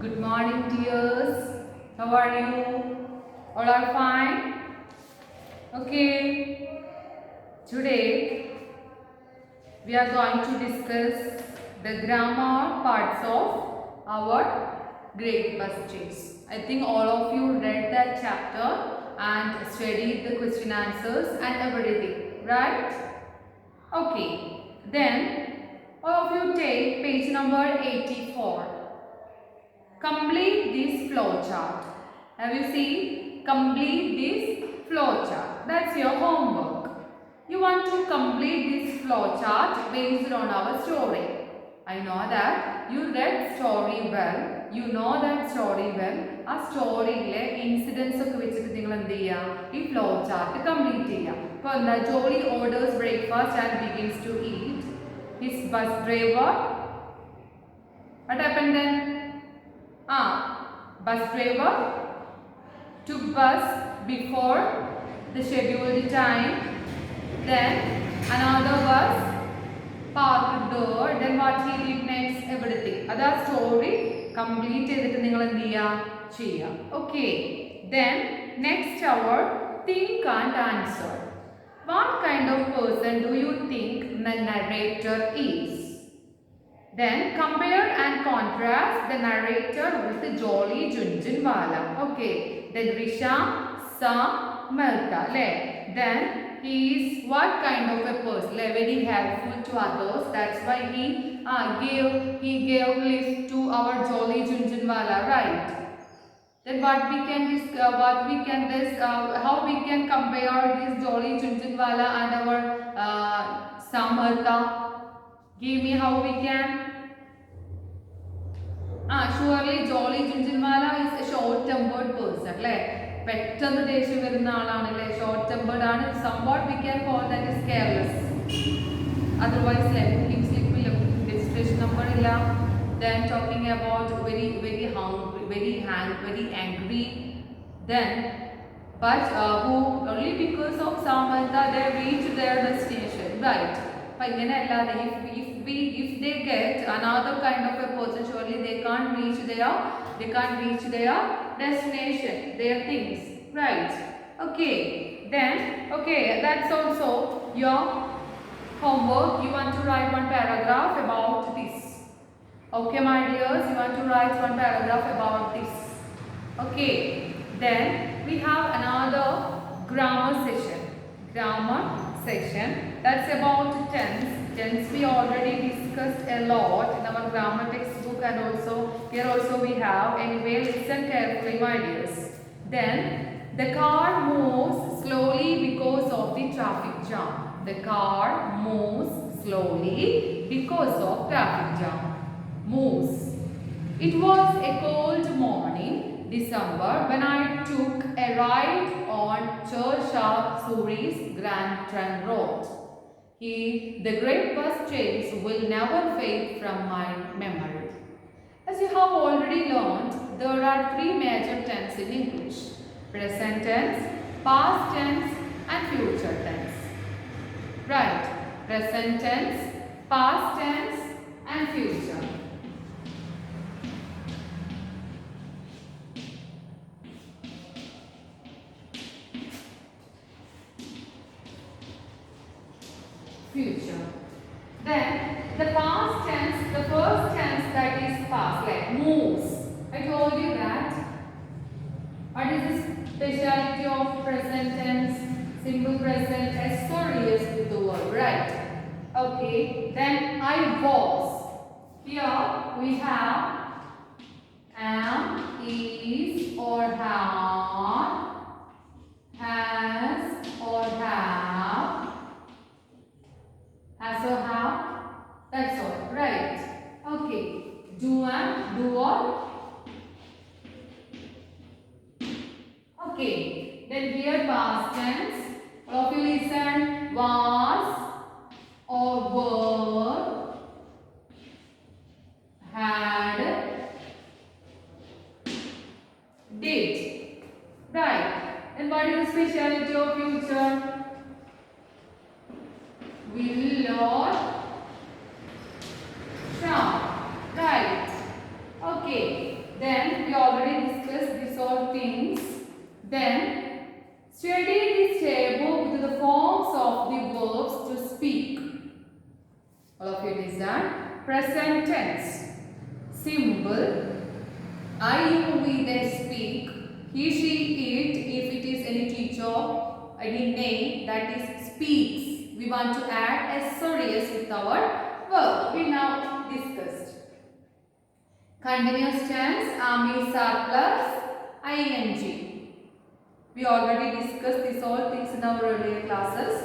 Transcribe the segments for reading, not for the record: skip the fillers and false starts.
Good morning, dears. How are you? All are fine? Okay. Today we are going to discuss the grammar parts of our Great Purchase. I think all of you read that chapter and studied the question answers and everything, right? Okay. Then all of you take page number 84. Complete this flowchart. Have you seen? Complete this flowchart. That's your homework. You want to complete this flowchart based on our story. I know that you read story well. You know that story well. ആ സ്റ്റോറിയിലെ incidents ഒക്കെ വെച്ചിട്ട് നിങ്ങൾ എന്ത് ചെയ്യുക? ഈ flow chart complete ചെയ്യുക. ഇപ്പോൾ എന്താ? Jolly orders breakfast and begins to eat. His bus driver. What happened then? Bus driver took bus before the scheduled time. Then another bus parked there. Then what he did next? Everything. That story complete ചെയ്തിട്ട് നിങ്ങൾ എന്ത് ചെയ്യുക? Okay. Then next hour, think and answer. What kind of person do you think the narrator is? Then compare and contrast the narrator with Jolly Jhunjhunwala. Okay. Then Risha, Sam, Melta. Then he is what kind of a person? Very helpful to others. That's why he gave lift to our Jolly Jhunjhunwala, right? Then how we can compare this Jolly Jhunjhunwala and our Sam Melta? Give me how we can. Surely Jolly Jhunjhunwala is a short-tempered person. പെട്ടെന്ന് ദേഷ്യം വരുന്ന ആളാണല്ലേ, short tempered ആണ്. Somewhat we can call that is careless. Otherwise slip registration number illa. Then talking about very hungry, very angry. Then but who only because of Samantha they reach their destination, right? If they get another kind of a person, surely they can't reach their destination, their things, right? Okay. Then that's also your homework. You want to write one paragraph about this. Okay, my dears, you want to write one paragraph about this. Okay. Then we have another grammar session. That's about tense. Tense we already discussed a lot in our grammar textbook, and also here also we have. Anyway, listen carefully, my dears. Then the car moves slowly because of the traffic jam. The car moves slowly because of traffic jam. Moves. It was a cold morning, December, when I took a ride on Chershah Suri's Grand Trunk Road. The great bus chase will never fade from my memory. As you have already learned, there are three major tenses in English: present tense, past tense, and future tense. Right? Present tense, past tense, and future. Future. Then the past tense, the first tense that is past, like moves. I told you that. What is the speciality of present tense? Simple present, SOS with the word, right? Okay. Then I was. Here we have am, is, or had, has, or have. Has or have, that's all, right? Okay. Do and do or. Okay. Then here past tense. All of you listen. Was or were, had, did. Right. And what is the speciality of future? Will or shall. Right. Okay. Then we already discussed these all things. Then study this table with the forms of the verbs to speak. All of you listen. Present tense. Simple. I, you, we, they speak. He, she, it. If it is any teacher, any name, that is speaks. We want to add S with our verb. We now discussed. Continuous tense, is plus ing. We already discussed these all things in our earlier classes.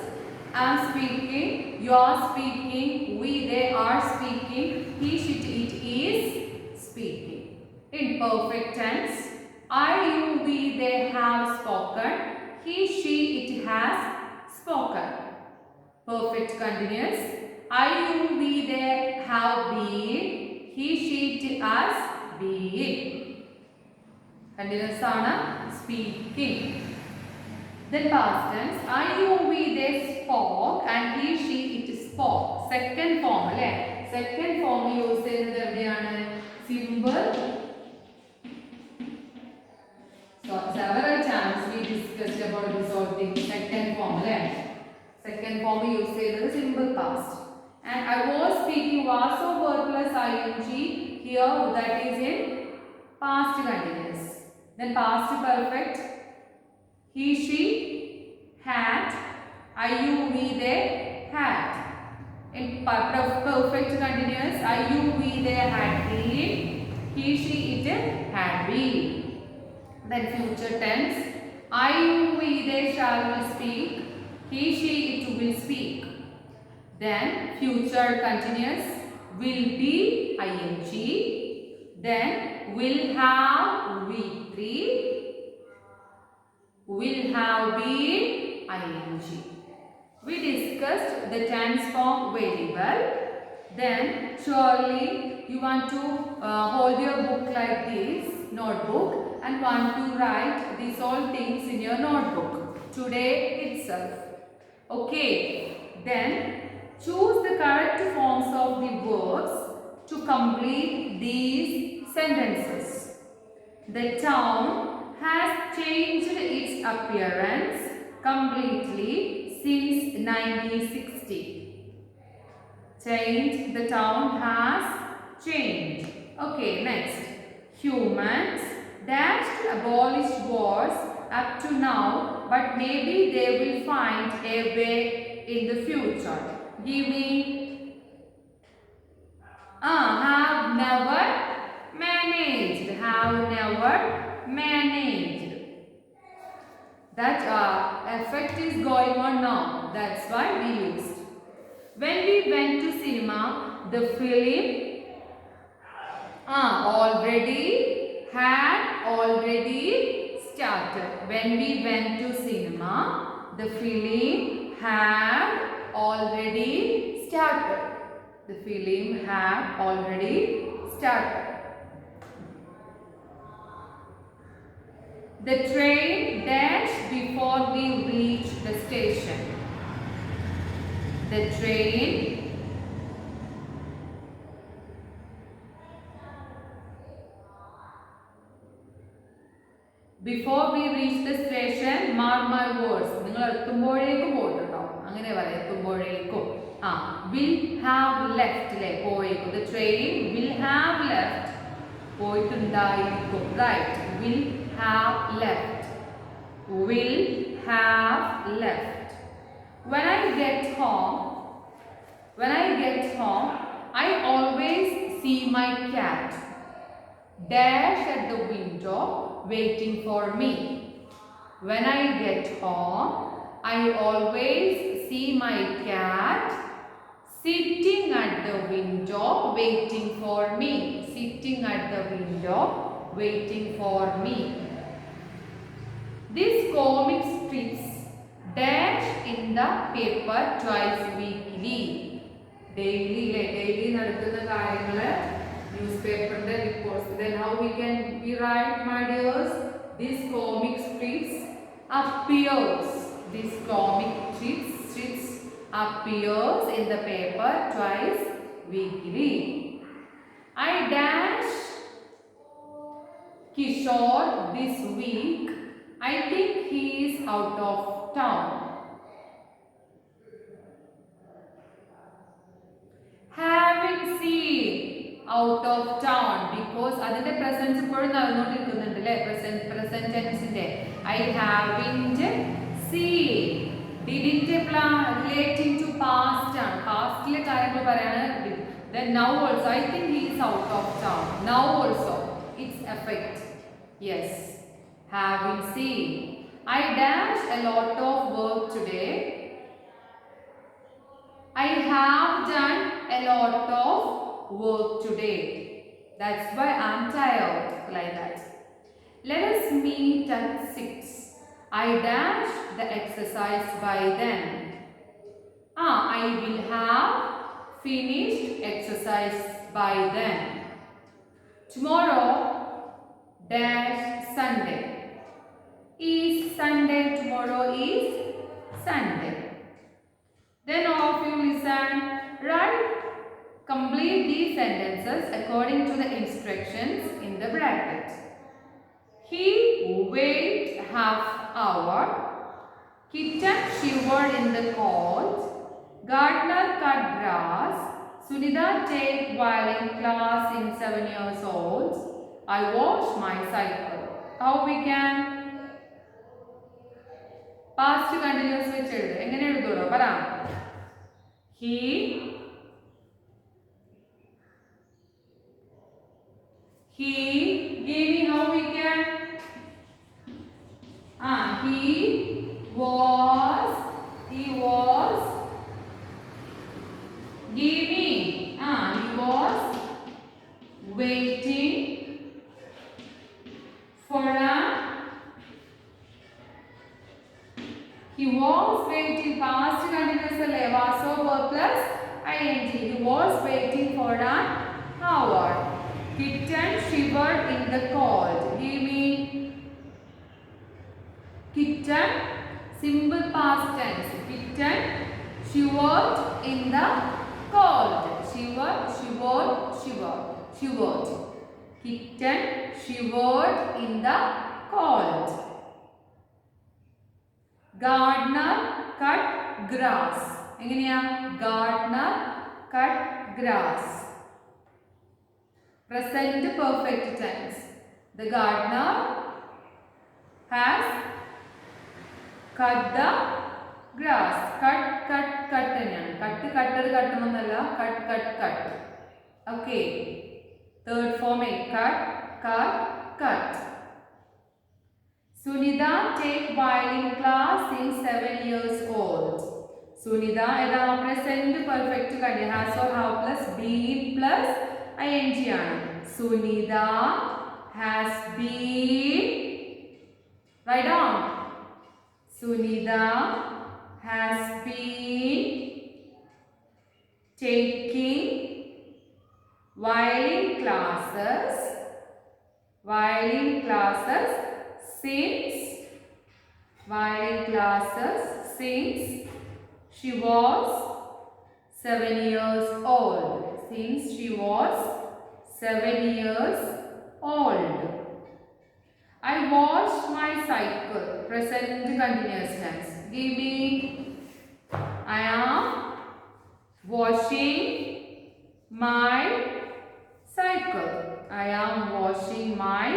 I am speaking, you are speaking, we, they are speaking, he, she, it is speaking. In perfect tense, I, you, we, they have spoken, he, she, it has spoken. Perfect continuous, I, you, we, they have been, he, she, it has been. Continuous ആണ് speaking. Then past tense, I, you, we, they spoke and he, she, it spoke. Second form, അല്ലേ? Second form use ചെയ്യുന്നത് എവിടെയാണ്? Simple. So several times we discussed about this whole thing. Second form, അല്ലേ? Second form use ചെയ്യുന്നത് simple past. And I was speaking was of verb plus ing. Here that is in past continuous. Then past perfect. He, she had. I, you, we, they had. In perfect continuous, I, you, we, they had been. He, she, it had been. Then future tense. I, you, we, they shall will speak. He, she, it will speak. Then future continuous will be ing. Then will have V3. Will have been ing. We discussed the tense form very well. Then surely you want to hold your book like this, notebook, and want to write these all things in your notebook today itself. Okay. Then choose the correct forms of the verbs to complete these sentences. The town has changed its appearance completely since 1960. The town has changed. Okay, next. Humans dashed abolish wars up to now, but maybe they will find a way in the future. Give me. Have never managed. Have never managed. That effect is going on now. That's why we used. When we went to cinema, the film already started. When we went to cinema, the film had already started. The film had already started. The train dashed before we reached the station. The train before we reach the station, mark my words. നിങ്ങൾ എത്തുമ്പോഴേക്കും പോയിട്ടുണ്ടാവും. അങ്ങനെ പറയാം, എത്തുമ്പോഴേക്കും. Will have left ലെ പോയേക്കും. The train will have left. പോയിട്ടുണ്ടായിരിക്കും. Right. Will have left. Will have left. When I get home, I always see my cat dash at the window waiting for me. When I get home, I always see my cat sitting at the window waiting for me. Sitting at the window waiting for me. This comic strips dash in the paper twice weekly. Daily നടക്കുന്ന കാര്യങ്ങള് newspaper reports. Then how we write, my dears? This comic strips appears. This comic strips appears in the paper twice weekly. I dash Kishore this week. I think he is out of town. Haven't seen out of town because അതിന്റെ presence ഇപ്പോഴും നടന്നുകൊണ്ടിരിക്കുന്നുണ്ട് അല്ലേ present tense I haven't seen. Didn't relating to past ആണ് പാസ്റ്റിലെ കാര്യങ്ങൾ പറയാണ്. Then now also I think he is out of town. Now also its effect. Yes, haven't seen. I dash a lot of work today. I have done a lot of work today. That's why I'm tired. Like that. Let us meet at 6. I dash the exercise by then. I will have finished exercise by then. Tomorrow dash Sunday. Is Sunday. Tomorrow is Sunday. Then all of you listen. Write. Complete these sentences according to the instructions in the bracket. He wait half hour. Kitten shivered in the cold. Gardener cut grass. Sunita take violin class in 7 years old. I wash my cycle. How we can past continuous വെച്ച് എഴുതുക. എങ്ങനെ എഴുതുമോ പറ. He give me how we can. He was giving. He was waiting for a. He was waiting past continuous alle was over plus ing. He was waiting for an hour. Kitten shivered in the cold. Give me kitten simple past tense. Kitten shivered in the cold. Shivered. Kitten shivered in the cold. Gardener cut grass. എങ്ങനെയാ gardener cut grass. Present perfect tense. The gardener has cut the grass. Cut തന്നെയാണ്. Cutter കട്ടണമെന്നല്ല. cut. Okay. Third form cut. Sunita take violin class in 7 years old. Sunita is a present perfect conjugation. Has or have plus been plus ing ആണ്. Sunita has been. Write down. Sunita has been taking violin classes since she was 7 years old. Since she was 7 years old. I wash my cycle. Present continuous tense. Give me. I am washing my cycle. I am washing my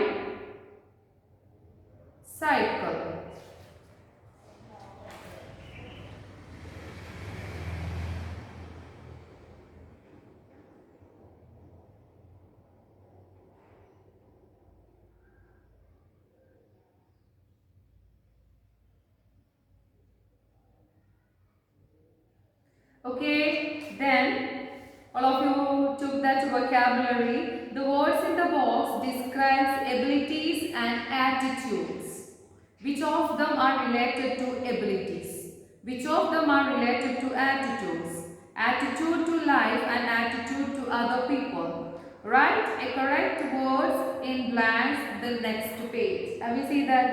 cycle. Okay, then all of you took that vocabulary. The words in the box describes abilities and attitudes. Which of them are related to abilities? Which of them are related to attitudes? Attitude to life and attitude to other people. Write a correct words in blanks the next page. Have you seen that?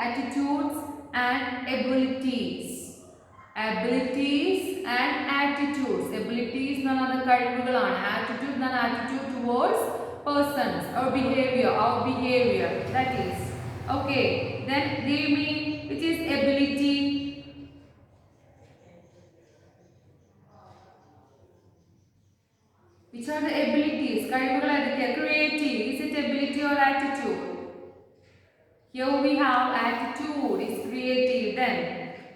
Attitudes and abilities. Abilities and attitudes. Abilities nana കഴിവുകളാണ്. Attitude nana attitude towards persons, our behavior, that is. Okay, then give me which is ability. Which are the abilities? Creative, is it ability or attitude? Here we have attitude, is creative. Then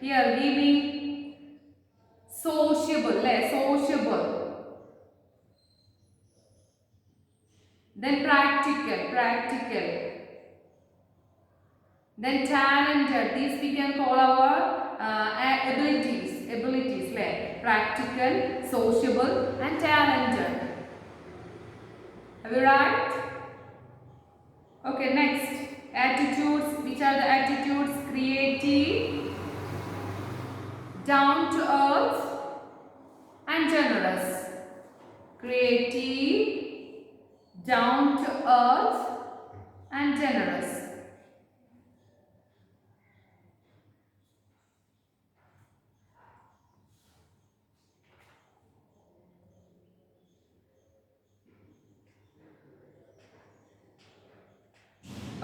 here give me sociable, sociable. Then practical. Then talented, these we can call our abilities, like practical, sociable and talented. Have you right? Okay, next. Attitudes, which are the attitudes? Creative, down to earth and generous. Creative, down to earth and generous.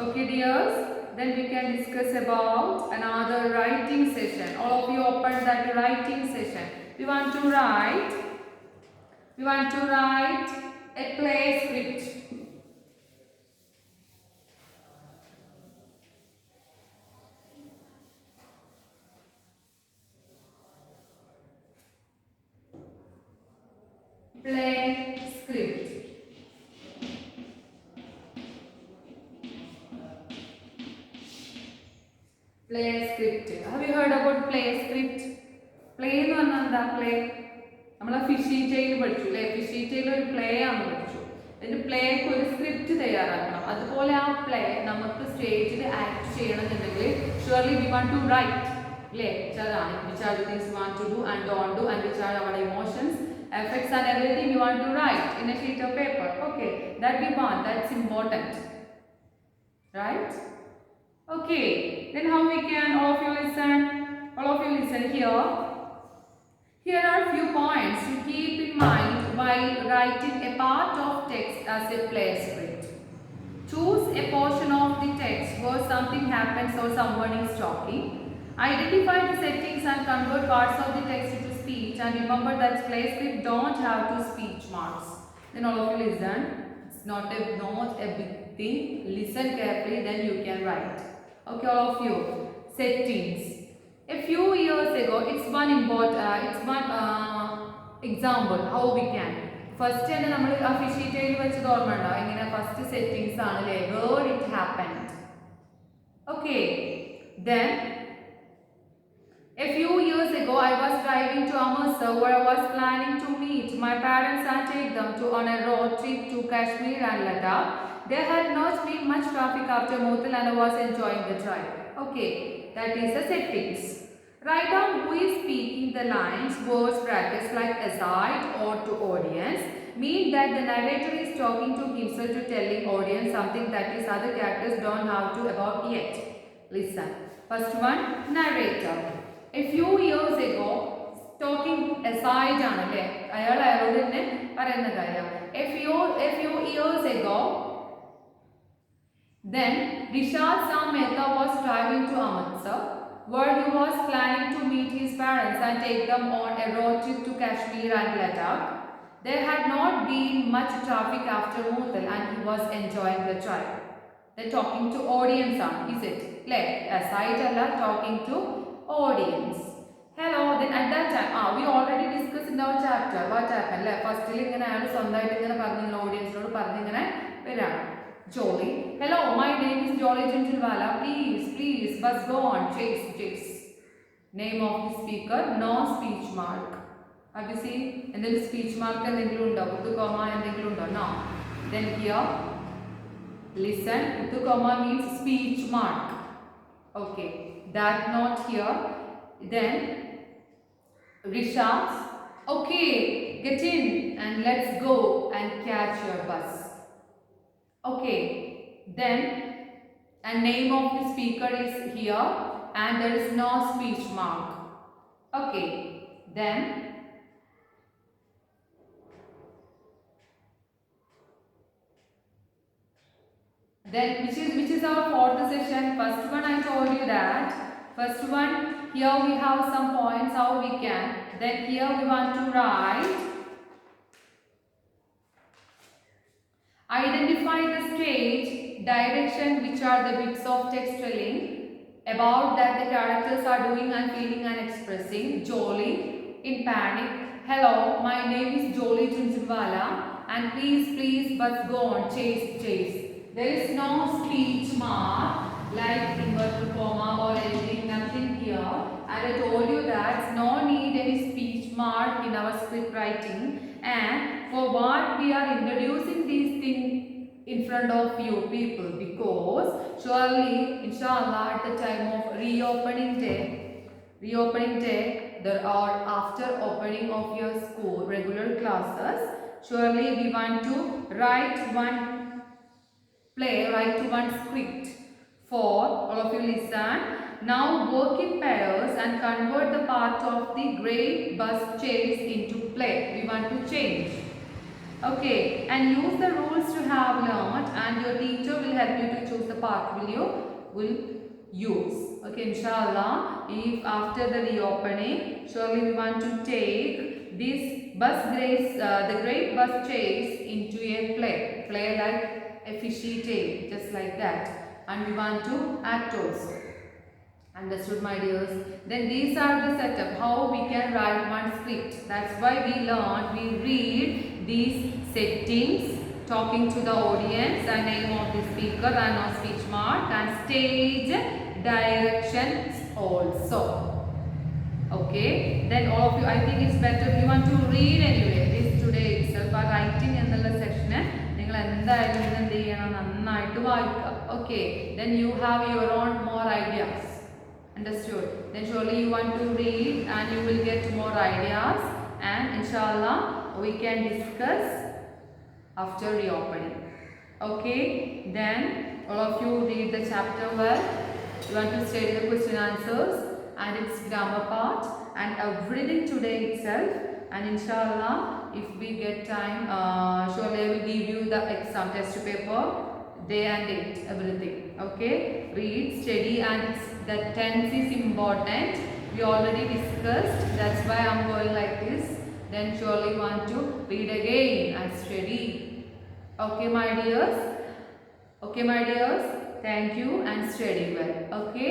Okay dears, then we can discuss about another writing session. All of you open that writing session. We want to write a play script. Play script. Play script. Have you heard about play script? Play എന്ന് പറഞ്ഞാൽ എന്താ play? നമ്മളെ fishy tail പഠിച്ചു അല്ലേ? Fishy tail ഒരു play ആണ് പഠിച്ചു. അതിന്റെ പ്ലേക്ക് ഒരു സ്ക്രിപ്റ്റ് തയ്യാറാക്കണം. അതുപോലെ ആ പ്ലേ നമുക്ക് സ്റ്റേജിൽ ആക്ട് ചെയ്യണമെന്നുണ്ടെങ്കിൽ surely we want to write അല്ലേ? which are the things we want to do and don't do and which are our emotions, effects and everything we want to write in a sheet of paper. Okay, that we want, that's important, right? Okay, then how we can, all of you listen here. Here are few points to keep in mind while writing a part of text as a play script. Choose a portion of the text where something happens or someone is talking. Identify the settings and convert parts of the text into speech, and remember that play script don't have to speech marks. Then all of you listen. It's not a big thing. Listen carefully, then you can write. Okay, all of you. Settings. A few years ago, it's one example how we can. First, we have a sheet first settings where it happened. Okay, then a few years ago, I was driving to Amritsar where I was planning to meet my parents and take them on a road trip to Kashmir and Ladakh. There had not been much traffic after Motul and I was enjoying the drive. Okay, that is the settings. Write down who is speaking the lines, words, brackets like aside or to audience mean that the narrator is talking to himself to telling audience something that his other characters don't have to about yet. Listen. First one, narrator. A few years ago, talking aside ആണല്ലേ അയാൾ അയാളോട് തന്നെ പറയുന്ന കാര്യം. A few years ago, then Rishad Sam Mehta was driving to Amritsar where he was planning to meet his parents and take them on a road trip to Kashmir and Ladakh. There had not been much traffic after Motul and he was enjoying the drive. Then talking to audience is it? Like aside Allah talking to audience. Hello, then at that time, we already discussed in our chapter what happened. Like first, audience Jolly. Hello, my name is Jolly Gentilwala. Please, bus go on. Chase. Name of the speaker, no speech mark. Have you seen? And then speech mark and then puttu comma and then no. Then here, listen. Puttu comma means speech mark. Okay, that not here. Then Rishad. Okay, get in and let's go and catch your bus. Okay, then and name of the speaker is here and there is no speech mark. Okay, then Then which is our fourth session. First one I told you that. First one, here we have some points how we can. Then here we want to write. Identify the stage, direction, which are the bits of text telling about that the characters are doing and feeling and expressing. Jolly, in panic. Hello, my name is Jolly Chunchunwala and please bus go on, chase. There is no speech mark like inverted comma or anything, nothing here. And I told you that no need any speech mark in our script writing. And for what we are introducing these things in front of you people, because surely inshallah at the time of reopening day, there are after opening of your school regular classes, surely we want to write one script for all of you. Listen. Now work in pairs and convert the part of the great bus chase into play. We want to change. Okay, and use the rules you have learned, and your teacher will help you to choose the part will use. Okay, inshallah, if after the reopening, surely we want to take this the great bus chase into a play like a fishy tale, just like that, and we want to act also. Understood, my dears? Then these are the setup how we can write one script. That's why we read these settings, talking to the audience and name of the speaker and no speech mark, and stage directions also. Okay, then all of you, I think it's better if you want to read anyway this today itself. Our writing എന്നുള്ള സെക്ഷന് നിങ്ങൾ എന്തായാലും ഇത് എന്ത് ചെയ്യണം, നന്നായിട്ട് വായിക്കുക. Okay, then you have your own more ideas. Understood? Then surely you want to read and you will get more ideas, and inshallah we can discuss after reopening. Okay, then all of you read the chapter well. You want to study the question answers and its grammar part and everything today itself, and inshallah if we get time, surely I will give you the exam test paper, day and date, everything. Okay, read, study, and the tense is important. We already discussed, that's why I am going like this. Then surely want to read again and study. Okay my dears, thank you and study well. Okay.